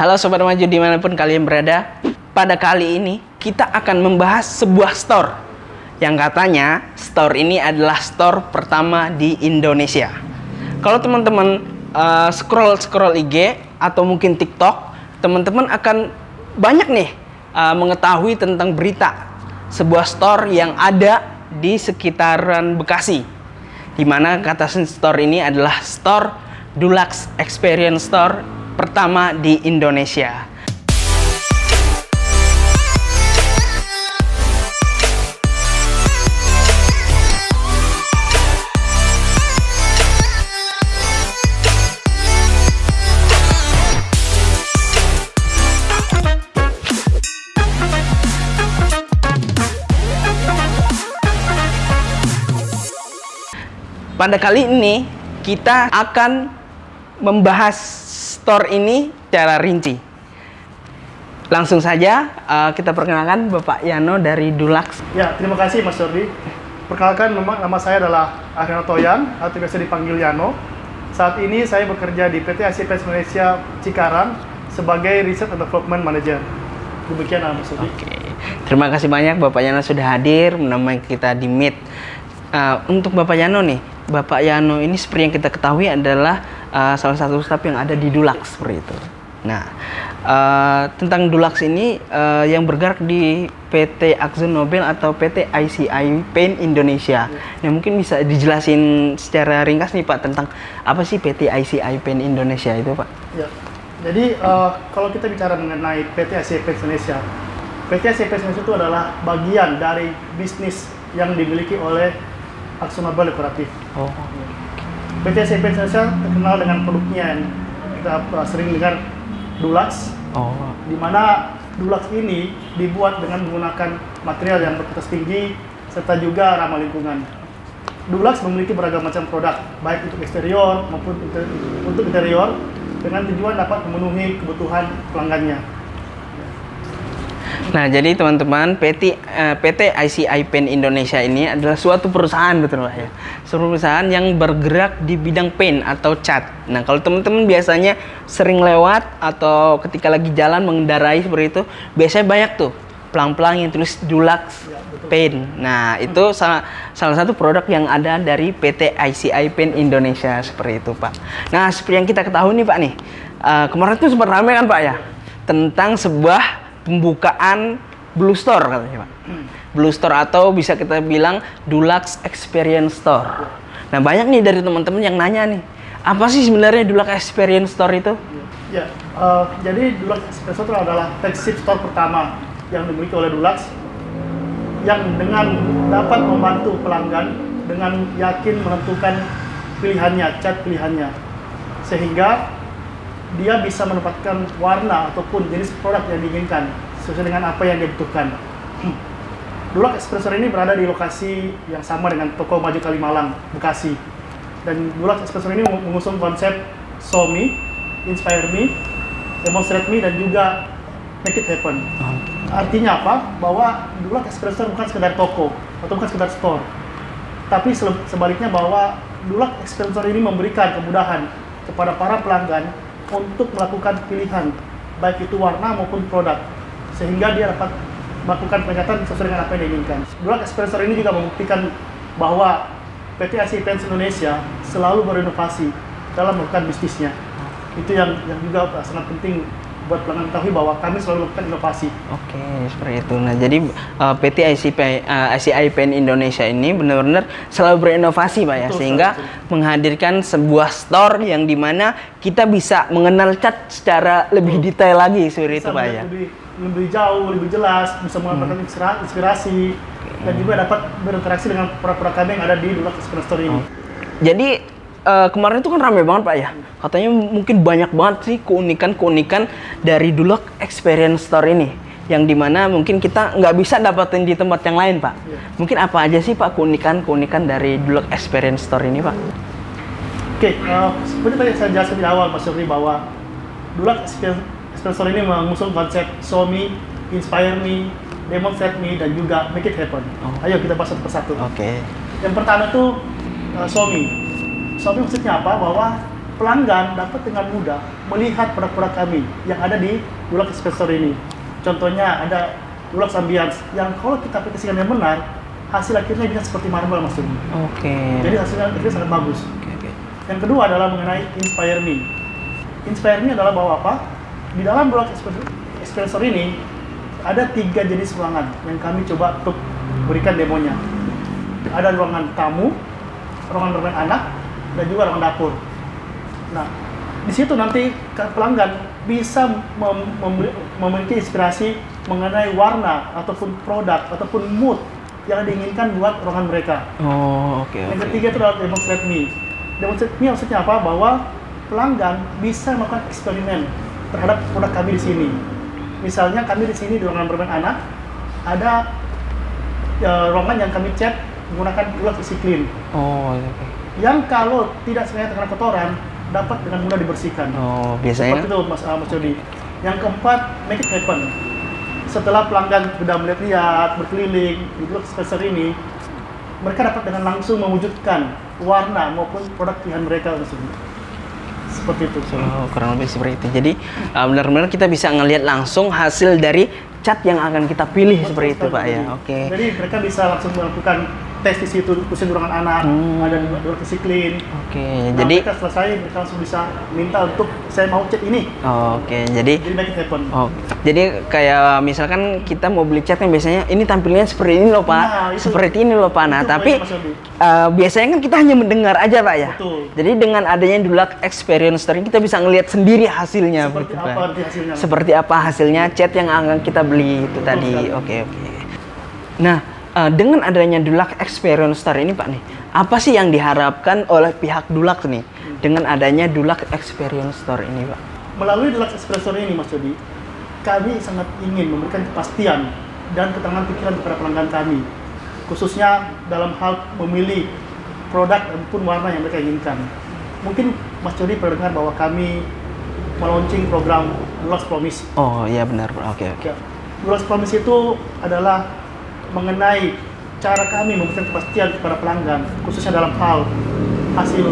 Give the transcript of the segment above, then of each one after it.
Halo Sobat Maju dimanapun kalian berada. Pada kali ini kita akan membahas sebuah store yang katanya store ini adalah store pertama di Indonesia. Kalau teman-teman scroll IG atau mungkin TikTok, teman-teman akan banyak nih mengetahui tentang berita sebuah store yang ada di sekitaran Bekasi, di mana kata store ini adalah store Dulux Experience Store pertama di Indonesia. Pada kali ini kita akan membahas store ini secara rinci. Langsung saja kita perkenalkan Bapak Yano dari Dulux. Ya, terima kasih Mas Jordi. Perkenalkan, nama saya adalah Ariano Toyan atau biasa dipanggil Yano. Saat ini saya bekerja di PT IC Indonesia Cikarang sebagai Research and Development Manager. Demikian Mas Jordi. Oke. Terima kasih banyak Bapak Yano sudah hadir menemani kita di Meet. Untuk Bapak Yano nih, Bapak Yano ini seperti yang kita ketahui adalah salah satu staff yang ada di Dulux seperti itu. Nah, tentang Dulux ini yang bergerak di PT AkzoNobel atau PT ICI Paint Indonesia. Nah, mungkin bisa dijelasin secara ringkas nih Pak tentang apa sih PT ICI Paint Indonesia itu Pak? Ya, jadi kalau kita bicara mengenai PT ICI Paint Indonesia, PT ICI Paint Indonesia itu adalah bagian dari bisnis yang dimiliki oleh AkzoNobel Kooperatif. Oh. PT ICI Paint Indonesia terkenal dengan produknya yang kita sering dengar Dulux. Oh. Di mana Dulux ini dibuat dengan menggunakan material yang berkualitas tinggi serta juga ramah lingkungan. Dulux memiliki beragam macam produk, baik untuk eksterior maupun untuk interior, dengan tujuan dapat memenuhi kebutuhan pelanggannya. Nah, jadi teman-teman, PT ICI Paint Indonesia ini adalah suatu perusahaan, betul Pak ya? Suatu perusahaan yang bergerak di bidang paint atau cat. Nah, kalau teman-teman biasanya sering lewat atau ketika lagi jalan mengendarai seperti itu, biasanya banyak tuh pelang-pelang yang tulis Dulux Paint. Nah, itu salah satu produk yang ada dari PT ICI Paint Indonesia seperti itu Pak. Nah, seperti yang kita ketahui nih Pak nih, kemarin tuh sempat ramai kan Pak ya, tentang sebuah pembukaan Blue Store katanya Pak. Blue Store atau bisa kita bilang Dulux Experience Store. Nah, banyak nih dari teman-teman yang nanya nih, apa sih sebenarnya Dulux Experience Store itu? Ya, jadi Dulux Experience Store adalah flagship store pertama yang dimiliki oleh Dulux, yang dengan dapat membantu pelanggan dengan yakin menentukan pilihannya, cat pilihannya, sehingga dia bisa menempatkan warna ataupun jenis produk yang diinginkan sesuai dengan apa yang dia butuhkan. Dulux Experience Store ini berada di lokasi yang sama dengan Toko Maju Kalimalang, Bekasi. Dan Dulux Experience Store ini mengusung konsep Show Me, Inspire Me, Demonstrate Me, dan juga Make It Happen. Artinya apa? Bahwa Dulux Experience Store bukan sekedar toko atau bukan sekedar store, tapi sebaliknya bahwa Dulux Experience Store ini memberikan kemudahan kepada para pelanggan untuk melakukan pilihan, baik itu warna maupun produk, sehingga dia dapat melakukan peningkatan sesuai dengan apa yang diinginkan. Dulux Experience Store ini juga membuktikan bahwa PT ICI Paint Indonesia selalu berinovasi dalam melakukan bisnisnya. Itu yang juga sangat penting buat pelanggan ketahui bahwa kami selalu melakukan inovasi. Oke, seperti itu. Nah, jadi PT ICI Paint Indonesia ini benar-benar selalu berinovasi Pak ya, sehingga menghadirkan sebuah store yang dimana kita bisa mengenal cat secara lebih detail lagi seperti itu Pak ya. Lebih jauh, lebih jelas, bisa mendapatkan inspirasi dan juga dapat berinteraksi dengan produk-produk kami yang ada di Dulux Experience Store ini. Jadi kemarin itu kan ramai banget Pak ya, katanya mungkin banyak banget sih keunikan-keunikan dari Dulux Experience Store ini, yang dimana mungkin kita nggak bisa dapetin di tempat yang lain Pak. Mungkin apa aja sih Pak keunikan-keunikan dari Dulux Experience Store ini Pak? Oke, seperti tadi saya jelaskan di awal Mas Yuri, bahwa Dulux Experience Store ini mengusung konsep Show Me, Inspire Me, Demonstrate Me, dan juga Make It Happen. Ayo kita bahas satu persatu. Oke. Yang pertama itu Show Me. Show Me maksudnya apa? Bahwa pelanggan dapat dengan mudah melihat produk-produk kami yang ada di Dulux Expressor ini. Contohnya ada Dulux Ambience yang kalau kita aplikasikan yang benar, hasil akhirnya bisa seperti marble Mas Dodi. Oke. Jadi hasilnya akhirnya sangat bagus. Oke. Yang kedua adalah mengenai Inspire Me. Inspire Me adalah bahwa apa? Di dalam Dulux Expressor ini ada 3 jenis ruangan yang kami coba untuk berikan demonya. Ada ruangan tamu, ruangan bermain anak, dan juga ruangan dapur. Nah, di situ nanti pelanggan bisa memiliki inspirasi mengenai warna ataupun produk ataupun mood yang diinginkan buat ruangan mereka. Oh, oke. Yang ketiga itu adalah Demonstrate Me. Demonstrate Me maksudnya apa? Bahwa pelanggan bisa melakukan eksperimen terhadap produk kami di sini. Misalnya kami di sini di ruangan bermain anak ada ruangan yang kami cat menggunakan Dulux Easy Clean. Oh, oke. Yang kalau tidak sengaja terkena kotoran dapat dengan mudah dibersihkan. Oh, biasanya. Seperti itu Mas Jody. Yang keempat, make it happen. Setelah pelanggan sudah melihat berkeliling di Dulux Expressor ini, mereka dapat dengan langsung mewujudkan warna maupun produk pilihan mereka tersebut. Seperti itu. Oh, kurang lebih seperti itu. Jadi benar-benar kita bisa ngelihat langsung hasil dari cat yang akan kita pilih. Betul seperti itu, sekali, Pak, ya. Jadi. Oke. Jadi mereka bisa langsung melakukan tes di situ, khusus ruangan anak, ada Dulux Easy Clean. Oke. Nah, Jadi mereka selesai, mereka langsung bisa minta untuk saya mau cat ini. oke. Jadi Jadi make it happen. oh, jadi kayak misalkan kita mau beli cat yang biasanya ini tampilnya seperti ini loh, Pak. Nah, itu- seperti ini loh, Pak. Nah, itu tapi poinnya, Mas Yodi. biasanya kan kita hanya mendengar aja, Pak, ya. Betul. Jadi dengan adanya Dulux Experience Store ini kita bisa ngelihat sendiri hasilnya, Seperti begitu, apa Pak. nanti hasilnya? Seperti apa hasilnya cat yang akan kita beli itu tadi. sekali. Oke. Nah, dengan adanya Dulux Experience Store ini, Pak, nih, apa sih yang diharapkan oleh pihak Dulux nih dengan adanya Dulux Experience Store ini, Pak? Melalui Dulux Expressor ini, Mas Jody, kami sangat ingin memberikan kepastian dan ketenangan pikiran kepada pelanggan kami, khususnya dalam hal memilih produk ataupun warna yang mereka inginkan. Mungkin Mas Jody pernah dengar bahwa kami melaunching program Dulux Promise. Oh, iya benar, Pak. Oke. Ya, Dulux Promise itu adalah mengenai cara kami memberikan kepastian kepada pelanggan, khususnya dalam hal hasil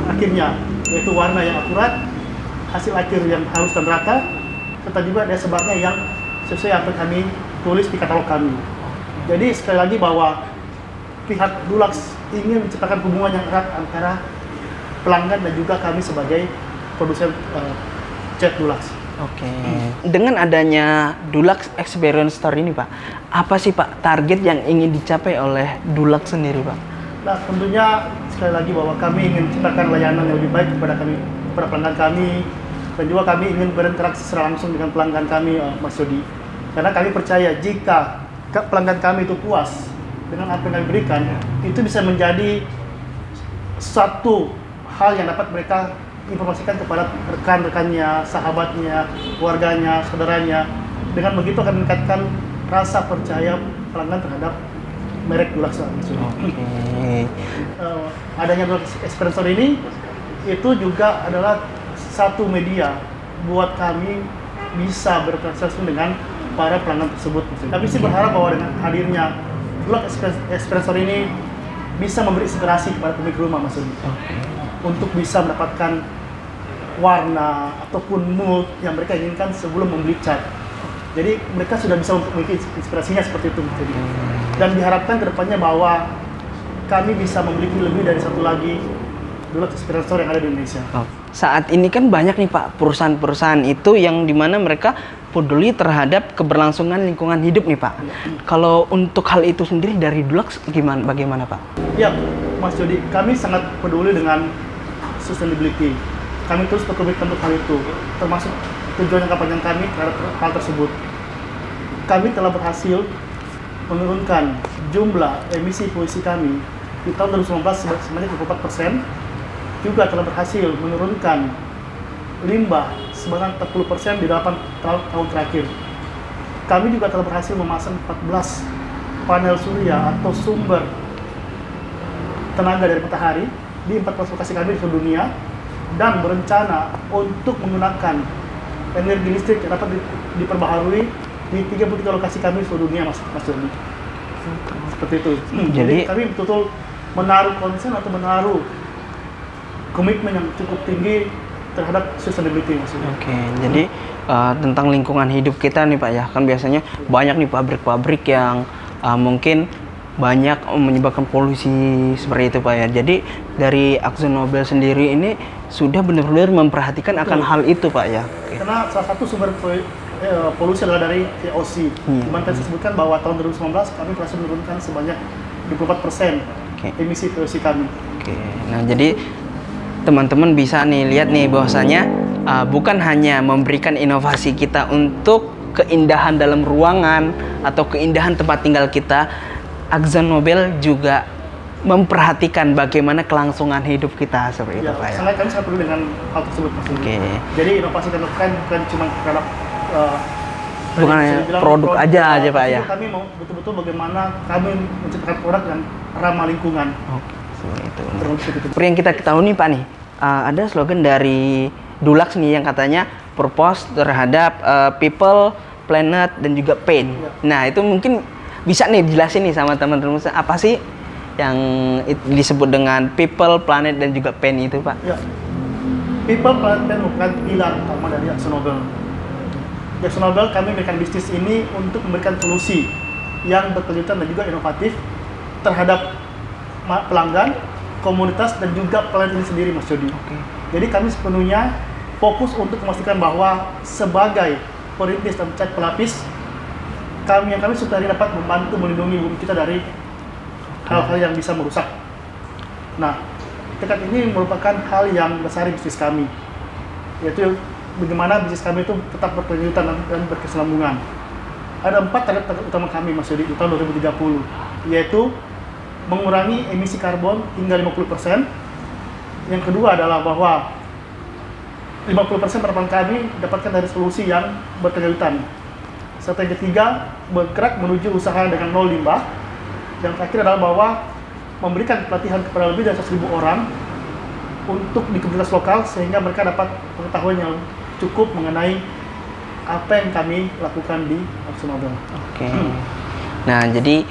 akhirnya, yaitu warna yang akurat, hasil akhir yang halus dan rata, serta juga ada sebarnya yang sesuai apa yang kami tulis di katalog kami. Jadi sekali lagi bahwa pihak Dulux ingin menciptakan hubungan yang erat antara pelanggan dan juga kami sebagai produsen cat Dulux. Oke. Dengan adanya Dulux Experience Store ini, Pak, apa sih, Pak, target yang ingin dicapai oleh Dulux sendiri, Pak? Nah, tentunya sekali lagi bahwa kami ingin menciptakan layanan yang lebih baik kepada pelanggan kami, dan juga kami ingin berinteraksi secara langsung dengan pelanggan kami, Mas Jody. Karena kami percaya jika pelanggan kami itu puas dengan apa yang kami berikan, itu bisa menjadi satu hal yang dapat mereka informasikan kepada rekan-rekannya, sahabatnya, keluarganya, saudaranya. Dengan begitu akan meningkatkan rasa percaya pelanggan terhadap merek Dulux. Oke. Adanya Dulux Experience Store ini itu juga adalah satu media buat kami bisa bertransaksi dengan para pelanggan tersebut. Kami sih berharap bahwa dengan hadirnya Dulux Experience Store ini bisa memberi inspirasi kepada pemilik rumah, Mas Yodi, untuk bisa mendapatkan warna ataupun mood yang mereka inginkan sebelum membeli cat. Jadi mereka sudah bisa memiliki inspirasinya seperti itu. Dan diharapkan kedepannya bahwa kami bisa memiliki lebih dari satu lagi Dulux Experience Store yang ada di Indonesia. Saat ini kan banyak nih, Pak, perusahaan-perusahaan itu yang dimana mereka peduli terhadap keberlangsungan lingkungan hidup nih, Pak. Kalau untuk hal itu sendiri dari Dulux bagaimana, Pak? Ya, Mas Jody, kami sangat peduli dengan sustainability. Kami terus berkomitmen untuk hal itu, termasuk tujuan jangka panjang kami terhadap hal tersebut. Kami telah berhasil menurunkan jumlah emisi polusi kami di tahun 2019 sebanyak 24%, juga telah berhasil menurunkan limbah sebanyak 40% di 8 tahun terakhir. Kami juga telah berhasil memasang 14 panel surya atau sumber tenaga dari matahari di 14 lokasi kami di seluruh dunia, dan berencana untuk menggunakan energi listrik yang dapat diperbaharui di 33 lokasi kami di seluruh dunia, Mas Jody. Seperti itu. Jadi kami betul-betul menaruh konsen atau menaruh komitmen yang cukup tinggi terhadap sustainability maksudnya. Oke, jadi tentang lingkungan hidup kita nih Pak ya, kan biasanya banyak nih pabrik-pabrik yang mungkin banyak menyebabkan polusi seperti itu Pak ya. Jadi dari AkzoNobel sendiri ini sudah benar-benar memperhatikan akan hal itu Pak ya. Oke. Karena salah satu sumber polusi adalah dari VOC. Cuman tadi saya sebutkan bahwa tahun 2019 kami berhasil menurunkan sebanyak 24% emisi VOC kami. Oke. Nah, jadi teman-teman bisa nih lihat nih bahwasanya bukan hanya memberikan inovasi kita untuk keindahan dalam ruangan atau keindahan tempat tinggal kita, AkzoNobel juga memperhatikan bagaimana kelangsungan hidup kita seperti itu Pak ya. Sangat kami sangat peduli dengan hal tersebut Mas. Oke. Jadi inovasi kami lakukan bukan cuma terhadap bukan hanya produk aja Pak ya. Kami mau betul-betul bagaimana kami menciptakan produk yang ramah lingkungan. Oke, seperti itu. Seperti yang kita ketahui nih Pak nih, ada slogan dari Dulux nih yang katanya purpose terhadap people, planet dan juga pain. Ya. Nah, itu mungkin bisa nih dijelasin nih sama teman-teman apa sih yang disebut dengan people, planet dan juga pain itu Pak? Ya. People, planet, pain merupakan pilar utama dari AkzoNobel. Di AkzoNobel kami memberikan bisnis ini untuk memberikan solusi yang berkelanjutan dan juga inovatif terhadap pelanggan, komunitas dan juga planet ini sendiri Mas Jody. Jadi kami sepenuhnya fokus untuk memastikan bahwa sebagai perintis dan cat pelapis kami sudah dapat membantu melindungi bumi kita dari hal-hal yang bisa merusak. Nah, tekad ini merupakan hal yang besar bisnis kami, yaitu bagaimana bisnis kami itu tetap berkelanjutan dan berkesinambungan. Ada 4 target utama kami Mas Yudi di tahun 2030, yaitu mengurangi emisi karbon hingga 50%. Yang kedua adalah bahwa 50% harapan kami dapatkan dari solusi yang berkelanjutan. Serta yang ketiga, bergerak menuju usaha dengan nol limbah. Yang terakhir adalah bahwa memberikan pelatihan kepada lebih dari 100.000 orang untuk di komunitas lokal sehingga mereka dapat pengetahuan yang cukup mengenai apa yang kami lakukan di AkzoNobel. Oke. Nah, jadi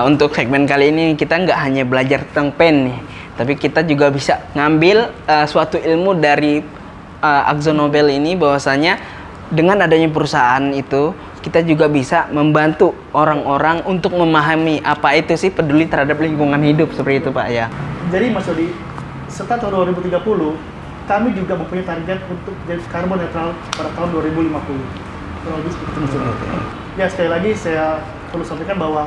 untuk segmen kali ini kita nggak hanya belajar tentang pen nih, tapi kita juga bisa ngambil suatu ilmu dari AkzoNobel ini, bahwasanya dengan adanya perusahaan itu kita juga bisa membantu orang-orang untuk memahami apa itu sih peduli terhadap lingkungan hidup seperti itu Pak ya. Jadi Mas Yodi, setelah tahun 2030 kami juga mempunyai target untuk jadi karbon netral pada tahun 2050. Kurang lebih seperti itu Mas Yodi. Ya, sekali lagi saya perlu sampaikan bahwa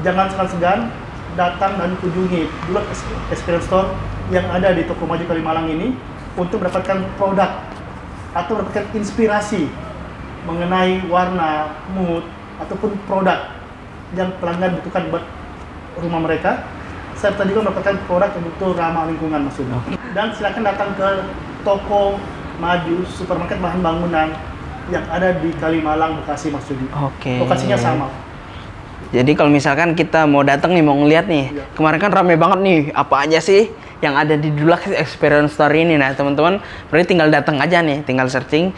jangan segan-segan datang dan kunjungi Dulux Experience Store yang ada di Toko Maju Kalimalang ini untuk mendapatkan produk atau mendapatkan inspirasi mengenai warna, mood, ataupun produk yang pelanggan butuhkan buat rumah mereka, serta juga mendapatkan produk yang betul ramah lingkungan maksudnya. Dan silakan datang ke Toko Maju Supermarket Bahan Bangunan yang ada di Kalimalang, Bekasi Mas Yudi. Oke. Lokasinya sama. Jadi kalau misalkan kita mau datang nih, mau ngeliat nih, kemarin kan rame banget nih, apa aja sih yang ada di Dulux Experience Store ini. Nah teman-teman, berarti tinggal datang aja nih, tinggal searching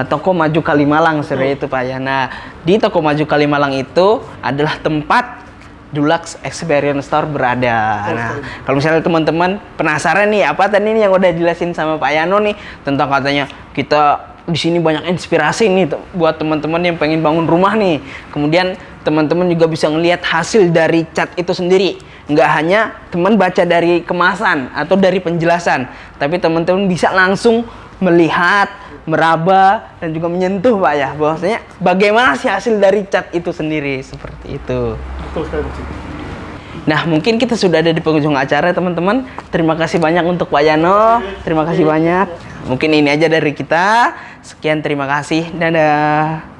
Toko Maju Kalimalang seperti itu Pak ya. Nah di Toko Maju Kalimalang itu adalah tempat Dulux Experience Store berada. Nah kalau misalnya teman-teman penasaran nih, apa tadi nih yang udah jelasin sama Pak Yano nih, tentang katanya kita di sini banyak inspirasi nih buat teman-teman yang pengen bangun rumah nih. Kemudian teman-teman juga bisa ngelihat hasil dari cat itu sendiri. Nggak hanya teman baca dari kemasan atau dari penjelasan, tapi teman-teman bisa langsung melihat, meraba, dan juga menyentuh Pak ya, bahwasanya bagaimana sih hasil dari cat itu sendiri, seperti itu. Betul sekali Mas. Nah, mungkin kita sudah ada di penghujung acara teman-teman. Terima kasih banyak untuk Pak Yano. Terima kasih banyak. Mungkin ini aja dari kita. Sekian, terima kasih. Dadah.